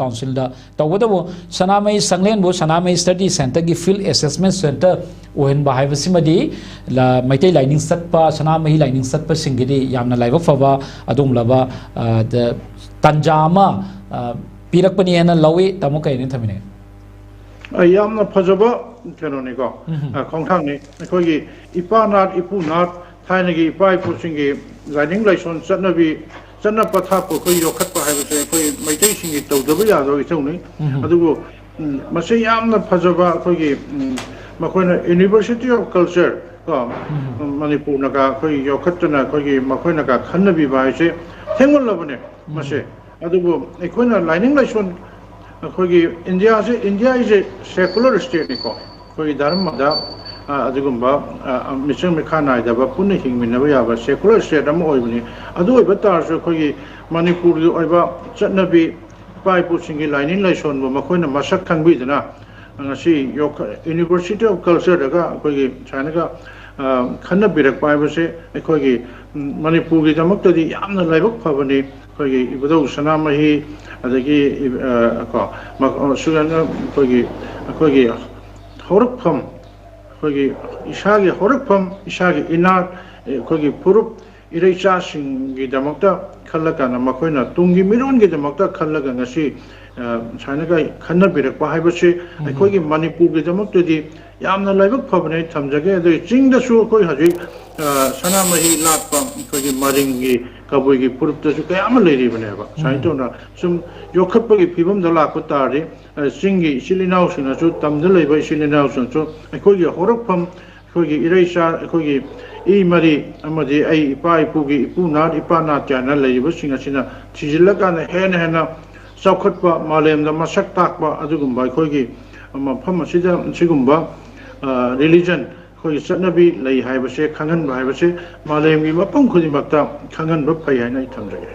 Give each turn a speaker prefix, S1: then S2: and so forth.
S1: council da tawadabu sanamai sanglen bo sanamai study center gi field assessment center ohen ba haiba simadi la maitai lining satpa sanamai lining satpa singidi yamna laiba faba adum laba the tanjama pirakpani ena lawi tamu kai ni thamine
S2: yamna phajaba kenoni ko khongthang ni khoi ipanat ipunat thainagi ipai pusingi lining license satnabi Sana patha po koi yokat pa hai bose koi maitai singi tawdaba yado isawni adugo masay yamna phajaba koi makoina University of Culture ko Manipur naga koi yokat na koi makoina ka khannabi ba ise thengol labane masay adugo koina lining license koi India is a secular state ni ko koi dharma da adugumba mission mekhana idaba punne hingminaba yaba secular state am oibni adu oiba tarso khoi Manipur du oiba chatnabi pai pu singi lining license bo makoina masak khangbi dana ngasi University of Culture daga khoi China ga khanna birak pai bose khoi Manipur gi damak tadi yamna laibak phabani khoi ibado sanamahi adagi ko sugana khoi horakpham kogi ishagi horukpam ishagi inar kogi purup iraicha singi damakta khallaka na makoina tungi miron gi damakta khallaga ngasi China ga khanna birakpa haibase kogi Manipur gi damakta di yamna laibak phabane thamjage ade jingda su koi haji sanamahi latpa kogi maringi kabui gi purup ta su kayama leiri bane ba saito na sum yokhappa gi phibam da lakpa tari singi silinau sina su tamda leiba silinau sun su kogi horokpham kogi iraisa kogi I mari amadi ai ipa ipugi ipuna ipana chana leiba singa sina thijilaka na hena saukhatpa malem da masak takpa adugumba kogi mafam asida sigumba religion kogi satnabi lei haibase khangan ba haibase malem gi mapam khudi bakta khangan ba pai haina thamjage